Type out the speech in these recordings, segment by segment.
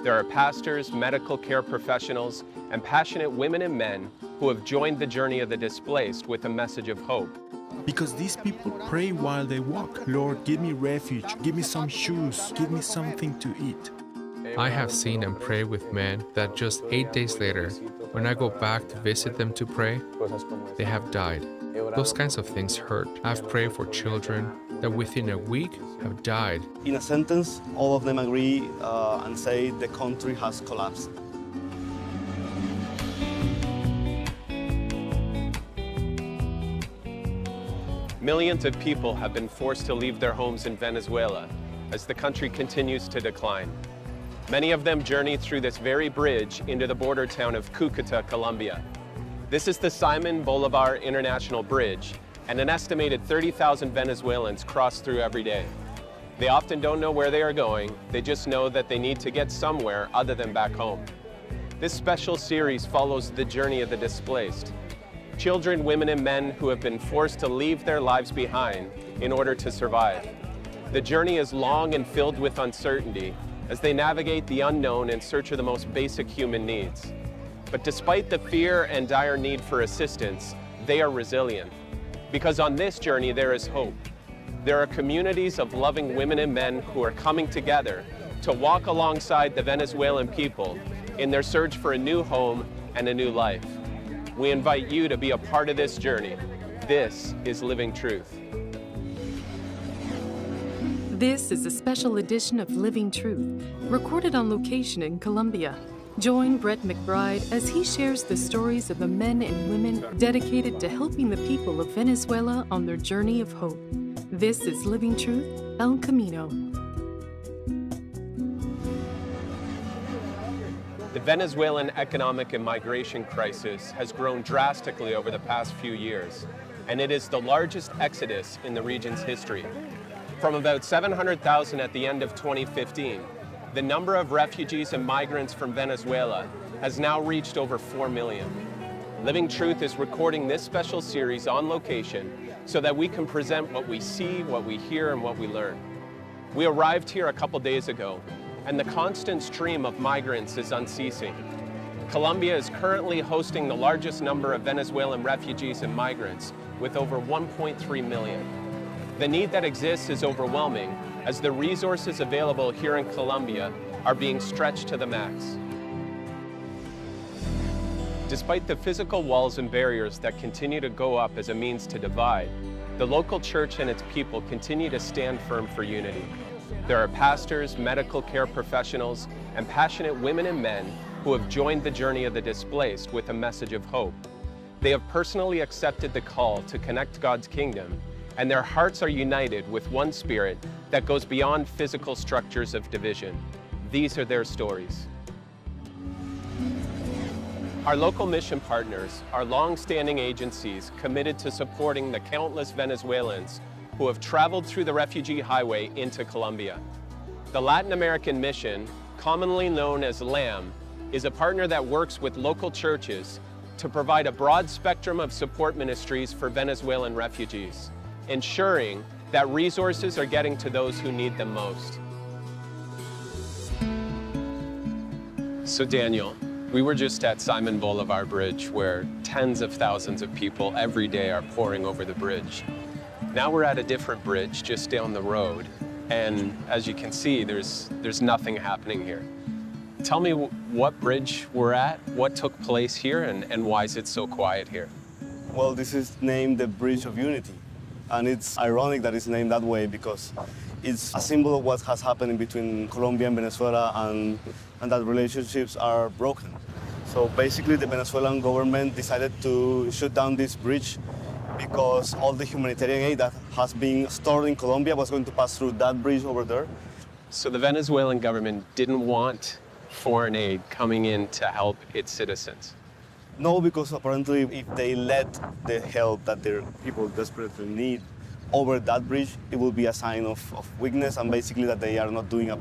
There are pastors, medical care professionals, and passionate women and men who have joined the journey of the displaced with a message of hope. Because these people pray while they walk. Lord, give me refuge, give me some shoes, give me something to eat. I have seen and prayed with men that just 8 days later, when I go back to visit them to pray, they have died. Those kinds of things hurt. I've prayed for children that within a week have died. In a sentence, all of them agree and say the country has collapsed. Millions of people have been forced to leave their homes in Venezuela as the country continues to decline. Many of them journeyed through this very bridge into the border town of Cúcuta, Colombia. This is the Simon Bolivar International Bridge, and an estimated 30,000 Venezuelans cross through every day. They often don't know where they are going, they just know that they need to get somewhere other than back home. This special series follows the journey of the displaced. Children, women, and men who have been forced to leave their lives behind in order to survive. The journey is long and filled with uncertainty as they navigate the unknown in search of the most basic human needs. But despite the fear and dire need for assistance, they are resilient. Because on this journey, there is hope. There are communities of loving women and men who are coming together to walk alongside the Venezuelan people in their search for a new home and a new life. We invite you to be a part of this journey. This is Living Truth. This is a special edition of Living Truth, recorded on location in Colombia. Join Brett McBride as he shares the stories of the men and women dedicated to helping the people of Venezuela on their journey of hope. This is Living Truth, El Camino. The Venezuelan economic and migration crisis has grown drastically over the past few years, and it is the largest exodus in the region's history. From about 700,000 at the end of 2015, the number of refugees and migrants from Venezuela has now reached over 4 million. Living Truth is recording this special series on location so that we can present what we see, what we hear, and what we learn. We arrived here a couple days ago, and the constant stream of migrants is unceasing. Colombia is currently hosting the largest number of Venezuelan refugees and migrants, with over 1.3 million. The need that exists is overwhelming, as the resources available here in Colombia are being stretched to the max. Despite the physical walls and barriers that continue to go up as a means to divide, the local church and its people continue to stand firm for unity. There are pastors, medical care professionals, and passionate women and men who have joined the journey of the displaced with a message of hope. They have personally accepted the call to connect God's kingdom, and their hearts are united with one spirit that goes beyond physical structures of division. These are their stories. Our local mission partners are long-standing agencies committed to supporting the countless Venezuelans who have traveled through the refugee highway into Colombia. The Latin American Mission, commonly known as LAM, is a partner that works with local churches to provide a broad spectrum of support ministries for Venezuelan refugees, ensuring that resources are getting to those who need them most. So Daniel, we were just at Simon Bolivar Bridge, where tens of thousands of people every day are pouring over the bridge. Now we're at a different bridge just down the road, and as you can see, there's nothing happening here. Tell me what bridge we're at, what took place here, and why is it so quiet here? Well, this is named the Bridge of Unity. And it's ironic that it's named that way because it's a symbol of what has happened between Colombia and Venezuela and that relationships are broken. So basically the Venezuelan government decided to shut down this bridge because all the humanitarian aid that has been stored in Colombia was going to pass through that bridge over there. So the Venezuelan government didn't want foreign aid coming in to help its citizens? No, because apparently if they let the help that their people desperately need over that bridge, it will be a sign of weakness and basically that they are not doing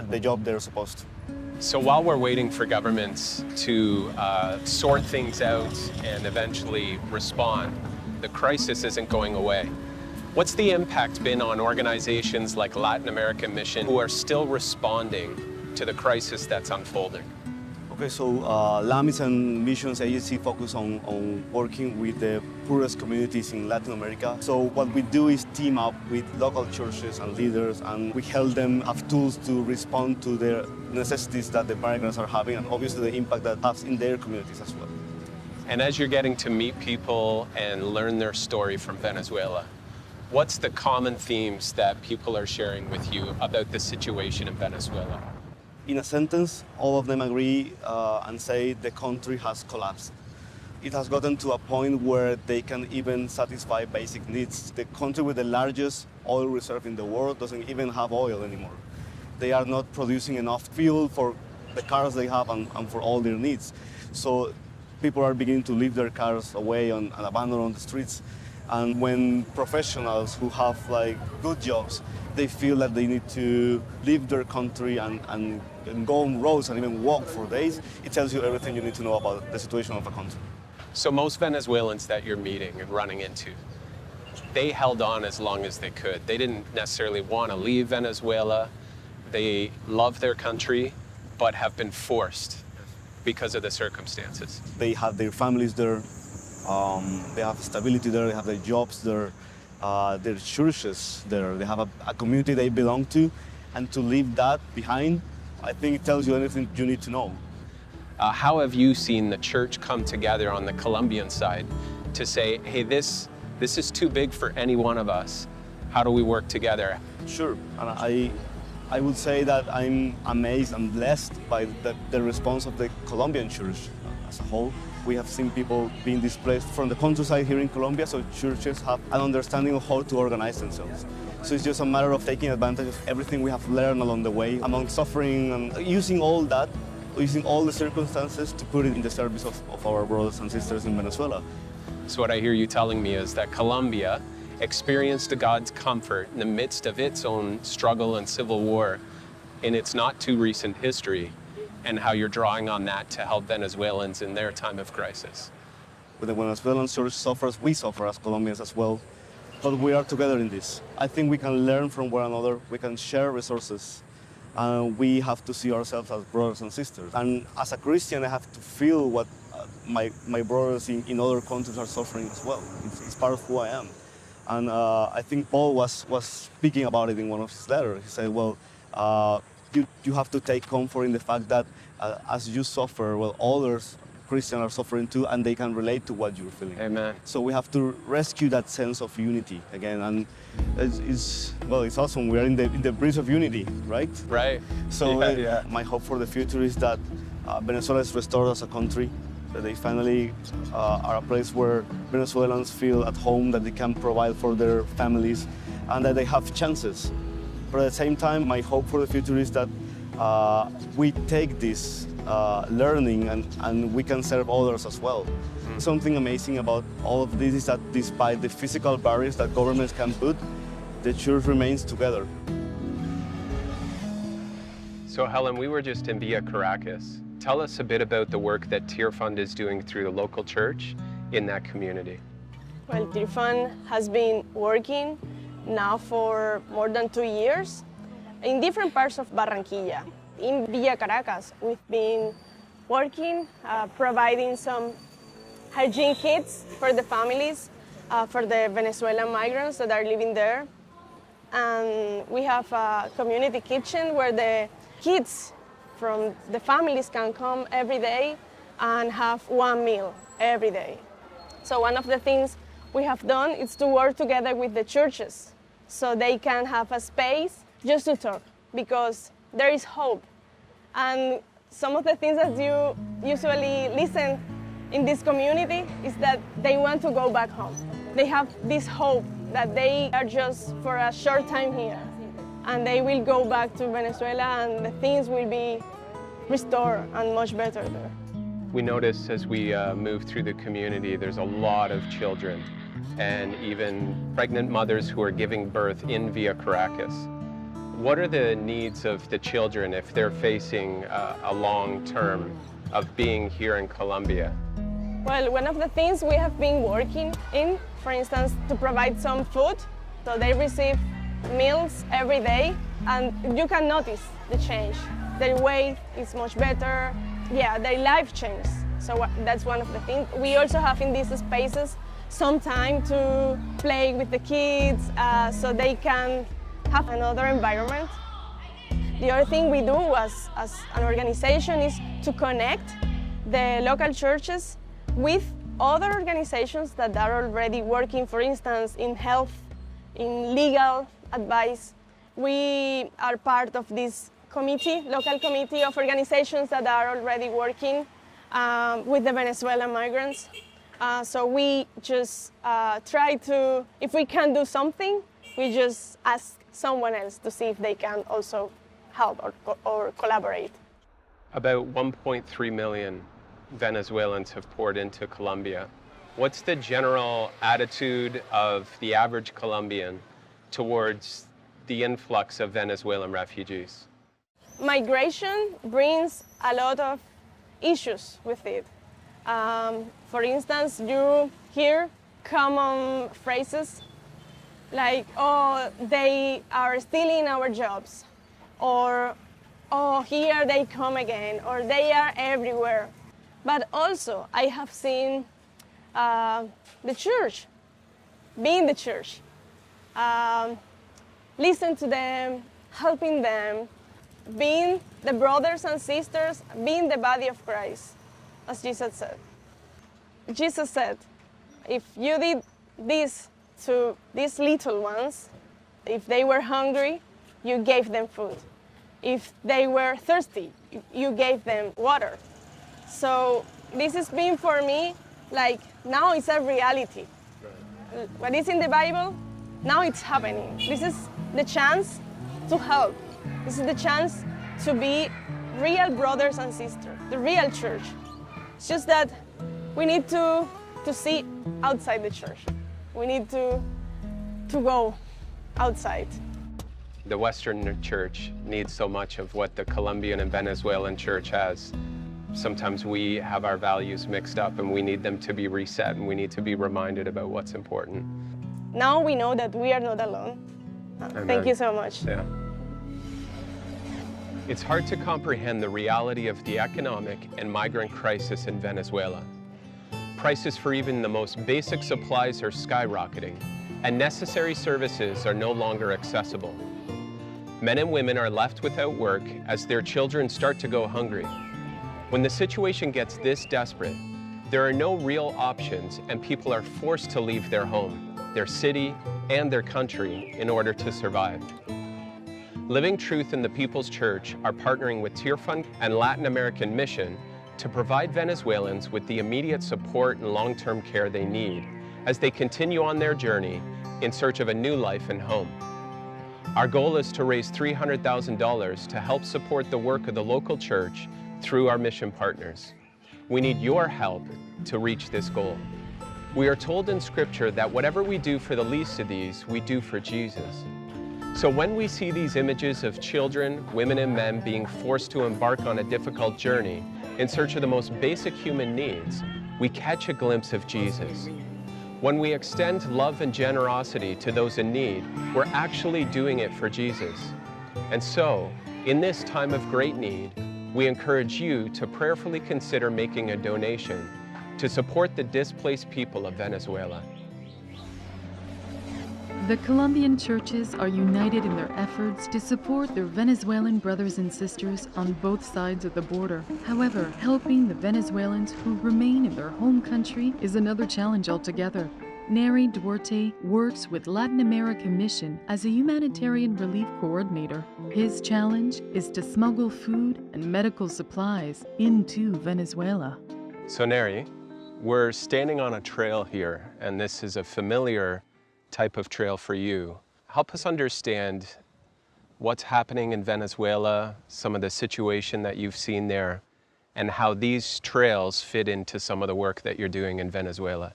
the job they're supposed to. So while we're waiting for governments to sort things out and eventually respond, the crisis isn't going away. What's the impact been on organizations like Latin American Mission who are still responding to the crisis that's unfolding? Okay, so LAMIS and Missions Agency focus on working with the poorest communities in Latin America. So what we do is team up with local churches and leaders, and we help them have tools to respond to their necessities that the migrants are having, and obviously the impact that has in their communities as well. And as you're getting to meet people and learn their story from Venezuela, what's the common themes that people are sharing with you about the situation in Venezuela? In a sentence, all of them agree and say the country has collapsed. It has gotten to a point where they can even satisfy basic needs. The country with the largest oil reserve in the world doesn't even have oil anymore. They are not producing enough fuel for the cars they have and for all their needs. So people are beginning to leave their cars away and abandon on the streets. And when professionals who have good jobs, they feel that they need to leave their country and go on roads and even walk for days, it tells you everything you need to know about the situation of a country. So most Venezuelans that you're meeting and running into, they held on as long as they could. They didn't necessarily want to leave Venezuela. They love their country, but have been forced because of the circumstances. They have their families there. They have stability there, they have their jobs there, their churches there, they have a community they belong to, and to leave that behind, I think it tells you anything you need to know. How have you seen the church come together on the Colombian side to say, hey, this is too big for any one of us? How do we work together? Sure, and I would say that I'm amazed and blessed by the response of the Colombian church as a whole. We have seen people being displaced from the countryside here in Colombia, so churches have an understanding of how to organize themselves. So it's just a matter of taking advantage of everything we have learned along the way, among suffering, and using all that, using all the circumstances to put it in the service of our brothers and sisters in Venezuela. So what I hear you telling me is that Colombia experienced God's comfort in the midst of its own struggle and civil war in its not too recent history, and how you're drawing on that to help Venezuelans in their time of crisis. When the Venezuelan church suffers, we suffer as Colombians as well, but we are together in this. I think we can learn from one another, we can share resources, and we have to see ourselves as brothers and sisters. And as a Christian, I have to feel what my brothers in other countries are suffering as well. It's part of who I am. And I think Paul was speaking about it in one of his letters. He said, well, you have to take comfort in the fact that as you suffer, well, others, Christians, are suffering too, and they can relate to what you're feeling. Amen. So we have to rescue that sense of unity again, and it's awesome. We are in the bridge of unity, right? Right. So my hope for the future is that Venezuela is restored as a country, that they finally are a place where Venezuelans feel at home, that they can provide for their families, and that they have chances. But at the same time, my hope for the future is that we take this learning and we can serve others as well. Something amazing about all of this is that despite the physical barriers that governments can put, the church remains together. So Helen, we were just in Villa Caracas. Tell us a bit about the work that Tear Fund is doing through the local church in that community. Well, Tear Fund has been working now for more than 2 years in different parts of Barranquilla. In Villa Caracas, we've been working, providing some hygiene kits for the families, for the Venezuelan migrants that are living there. And we have a community kitchen where the kids from the families can come every day and have one meal every day. So one of the things we have done is to work together with the churches so they can have a space just to talk, because there is hope. And some of the things that you usually listen in this community is that they want to go back home. They have this hope that they are just for a short time here and they will go back to Venezuela and the things will be restored and much better there. We notice as we move through the community, there's a lot of children and even pregnant mothers who are giving birth in Villa Caracas. What are the needs of the children if they're facing a long term of being here in Colombia? Well, one of the things we have been working in, for instance, to provide some food, so they receive meals every day, and you can notice the change. their weight is much better. Yeah, their life changed. So that's one of the things. We also have in these spaces some time to play with the kids so they can have another environment. The other thing we do as an organization is to connect the local churches with other organizations that are already working, for instance, in health, in legal advice. We are part of this committee, local committee of organizations that are already working with the Venezuelan migrants. So we just try to, if we can do something, we just ask someone else to see if they can also help or collaborate. About 1.3 million Venezuelans have poured into Colombia. What's the general attitude of the average Colombian towards the influx of Venezuelan refugees? Migration brings a lot of issues with it. For instance, you hear common phrases like, oh, they are stealing our jobs, or, oh, here they come again, or they are everywhere. But also, I have seen the church, being the church, listen to them, helping them, being the brothers and sisters, being the body of Christ, as Jesus said. Jesus said, if you did this to these little ones, if they were hungry, you gave them food. If they were thirsty, you gave them water. So this has been for me, like, now it's a reality. What is in the Bible, now it's happening. This is the chance to help. This is the chance to be real brothers and sisters, the real church. It's just that we need to see outside the church. We need to go outside. The Western church needs so much of what the Colombian and Venezuelan church has. Sometimes we have our values mixed up and we need them to be reset and we need to be reminded about what's important. Now we know that we are not alone. Thank you so much. Yeah. It's hard to comprehend the reality of the economic and migrant crisis in Venezuela. Prices for even the most basic supplies are skyrocketing, and necessary services are no longer accessible. Men and women are left without work as their children start to go hungry. When the situation gets this desperate, there are no real options and people are forced to leave their home, their city, and their country in order to survive. Living Truth and the People's Church are partnering with Tear Fund and Latin American Mission to provide Venezuelans with the immediate support and long-term care they need as they continue on their journey in search of a new life and home. Our goal is to raise $300,000 to help support the work of the local church through our mission partners. We need your help to reach this goal. We are told in Scripture that whatever we do for the least of these, we do for Jesus. So when we see these images of children, women, and men being forced to embark on a difficult journey in search of the most basic human needs, we catch a glimpse of Jesus. When we extend love and generosity to those in need, we're actually doing it for Jesus. And so, in this time of great need, we encourage you to prayerfully consider making a donation to support the displaced people of Venezuela. The Colombian churches are united in their efforts to support their Venezuelan brothers and sisters on both sides of the border. However, helping the Venezuelans who remain in their home country is another challenge altogether. Neri Duarte works with Latin American Mission as a humanitarian relief coordinator. His challenge is to smuggle food and medical supplies into Venezuela. So Neri, we're standing on a trail here, and this is a familiar type of trail for you. Help us understand what's happening in Venezuela, some of the situation that you've seen there, and how these trails fit into some of the work that you're doing in Venezuela.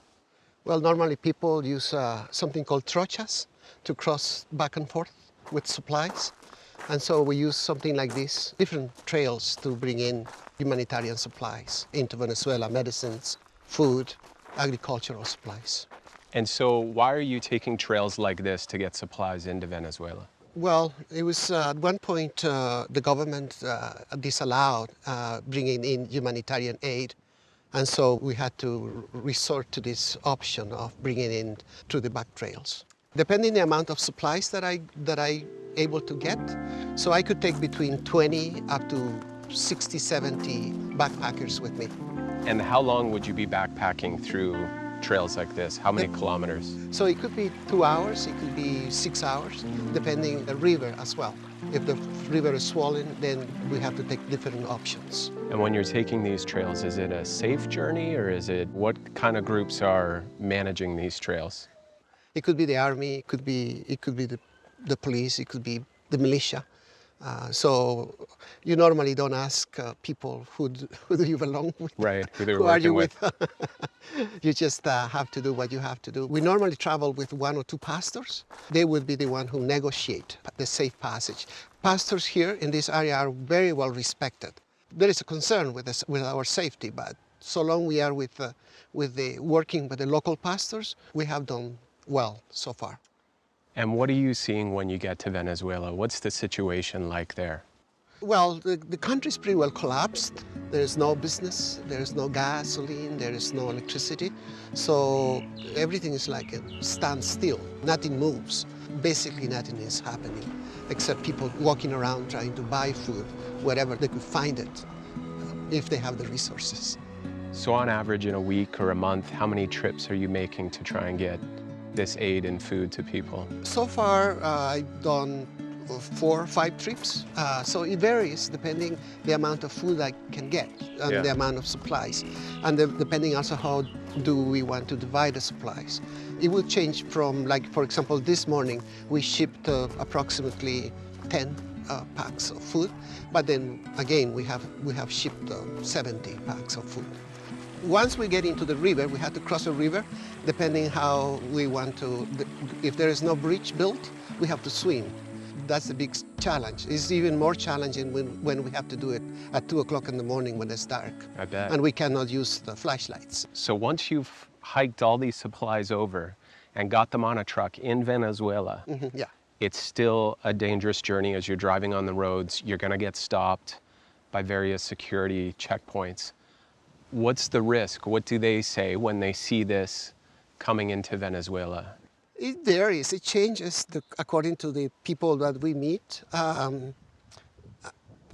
Well, normally people use something called trochas to cross back and forth with supplies. And so we use something like this, different trails to bring in humanitarian supplies into Venezuela, medicines, food, agricultural supplies. And so why are you taking trails like this to get supplies into Venezuela? Well, it was at one point the government disallowed bringing in humanitarian aid, and so we had to resort to this option of bringing in through the back trails. Depending the amount of supplies that I able to get, so I could take between 20 up to 60, 70 backpackers with me. And how long would you be backpacking through trails like this? How many kilometers? So it could be 2 hours, it could be 6 hours, depending the river as well. If the river is swollen, then we have to take different options. And when you're taking these trails, is it a safe journey, or is it, what kind of groups are managing these trails? It could be the army, it could be the police, it could be the militia. So you normally don't ask people who do you belong with. Right, who are you with? You just have to do what you have to do. We normally travel with 1 or 2 pastors. They would be the one who negotiate the safe passage. Pastors here in this area are very well respected. There is a concern with our safety, but so long we are working with the local pastors, we have done well so far. And what are you seeing when you get to Venezuela? What's the situation like there? Well, the country's pretty well collapsed. There is no business, there is no gasoline, there is no electricity. So everything is like a standstill. Nothing moves. Basically nothing is happening, except people walking around trying to buy food wherever they could find it, if they have the resources. So on average in a week or a month, how many trips are you making to try and get this aid and food to people? So far, I've done 4 or 5 trips. So it varies depending the amount of food I can get and the amount of supplies. And depending also how do we want to divide the supplies. It will change from, like, for example, this morning we shipped approximately 10 packs of food. But then again, we have shipped 70 packs of food. Once we get into the river, we have to cross a river, depending how we want to. If there is no bridge built, we have to swim. That's the big challenge. It's even more challenging when we have to do it at 2 o'clock in the morning when it's dark. I bet. And we cannot use the flashlights. So once you've hiked all these supplies over and got them on a truck in Venezuela, it's still a dangerous journey as you're driving on the roads. You're going to get stopped by various security checkpoints. What's the risk? What do they say when they see this coming into Venezuela? It varies. It changes according to the people that we meet. A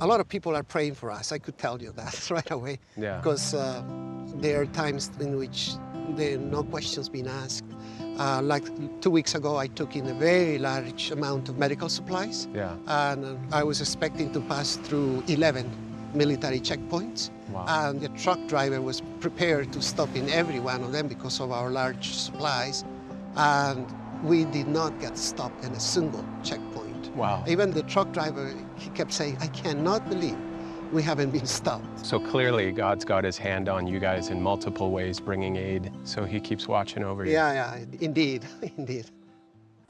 lot of people are praying for us. I could tell you that right away. Yeah. Because there are times in which there are no questions being asked. Like 2 weeks ago, I took in a very large amount of medical supplies. Yeah. And I was expecting to pass through 11 military checkpoints. Wow. And the truck driver was prepared to stop in every one of them because of our large supplies. And we did not get stopped in a single checkpoint. Wow. Even the truck driver, he kept saying, I cannot believe we haven't been stopped. So clearly God's got his hand on you guys in multiple ways, bringing aid. So he keeps watching over you. Yeah, indeed, indeed.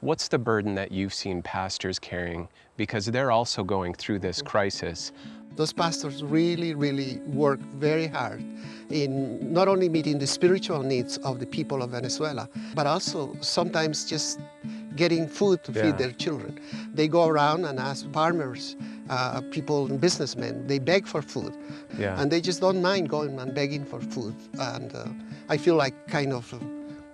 What's the burden that you've seen pastors carrying? Because they're also going through this crisis. Those pastors really, really work very hard in not only meeting the spiritual needs of the people of Venezuela, but also sometimes just getting food to feed their children. They go around and ask farmers, people, businessmen, they beg for food. Yeah. And they just don't mind going and begging for food. And I feel like kind of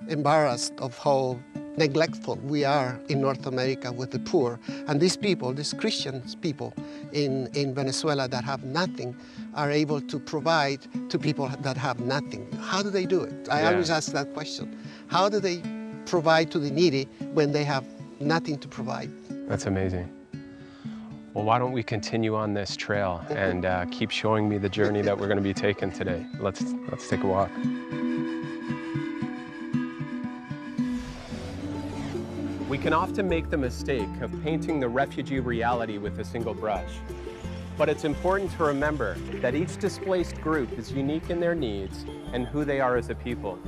embarrassed of how neglectful we are in North America with the poor. And these people, these Christian people in Venezuela that have nothing, are able to provide to people that have nothing. How do they do it? I always ask that question. How do they provide to the needy when they have nothing to provide? That's amazing. Well, why don't we continue on this trail and keep showing me the journey that we're going to be taking today. Let's take a walk. We can often make the mistake of painting the refugee reality with a single brush. But it's important to remember that each displaced group is unique in their needs and who they are as a people.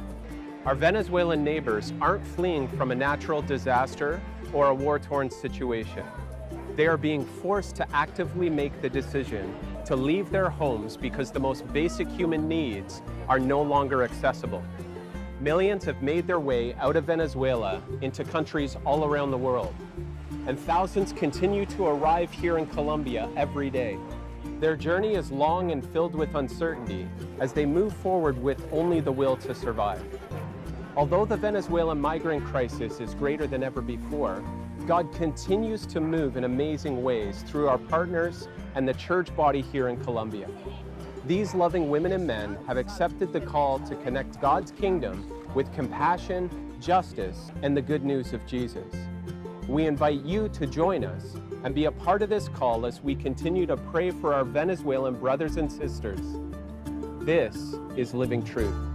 Our Venezuelan neighbors aren't fleeing from a natural disaster or a war-torn situation. They are being forced to actively make the decision to leave their homes because the most basic human needs are no longer accessible. Millions have made their way out of Venezuela into countries all around the world. and thousands continue to arrive here in Colombia every day. Their journey is long and filled with uncertainty as they move forward with only the will to survive. Although the Venezuelan migrant crisis is greater than ever before, God continues to move in amazing ways through our partners and the church body here in Colombia. These loving women and men have accepted the call to connect God's kingdom with compassion, justice, and the good news of Jesus. We invite you to join us and be a part of this call as we continue to pray for our Venezuelan brothers and sisters. This is Living Truth.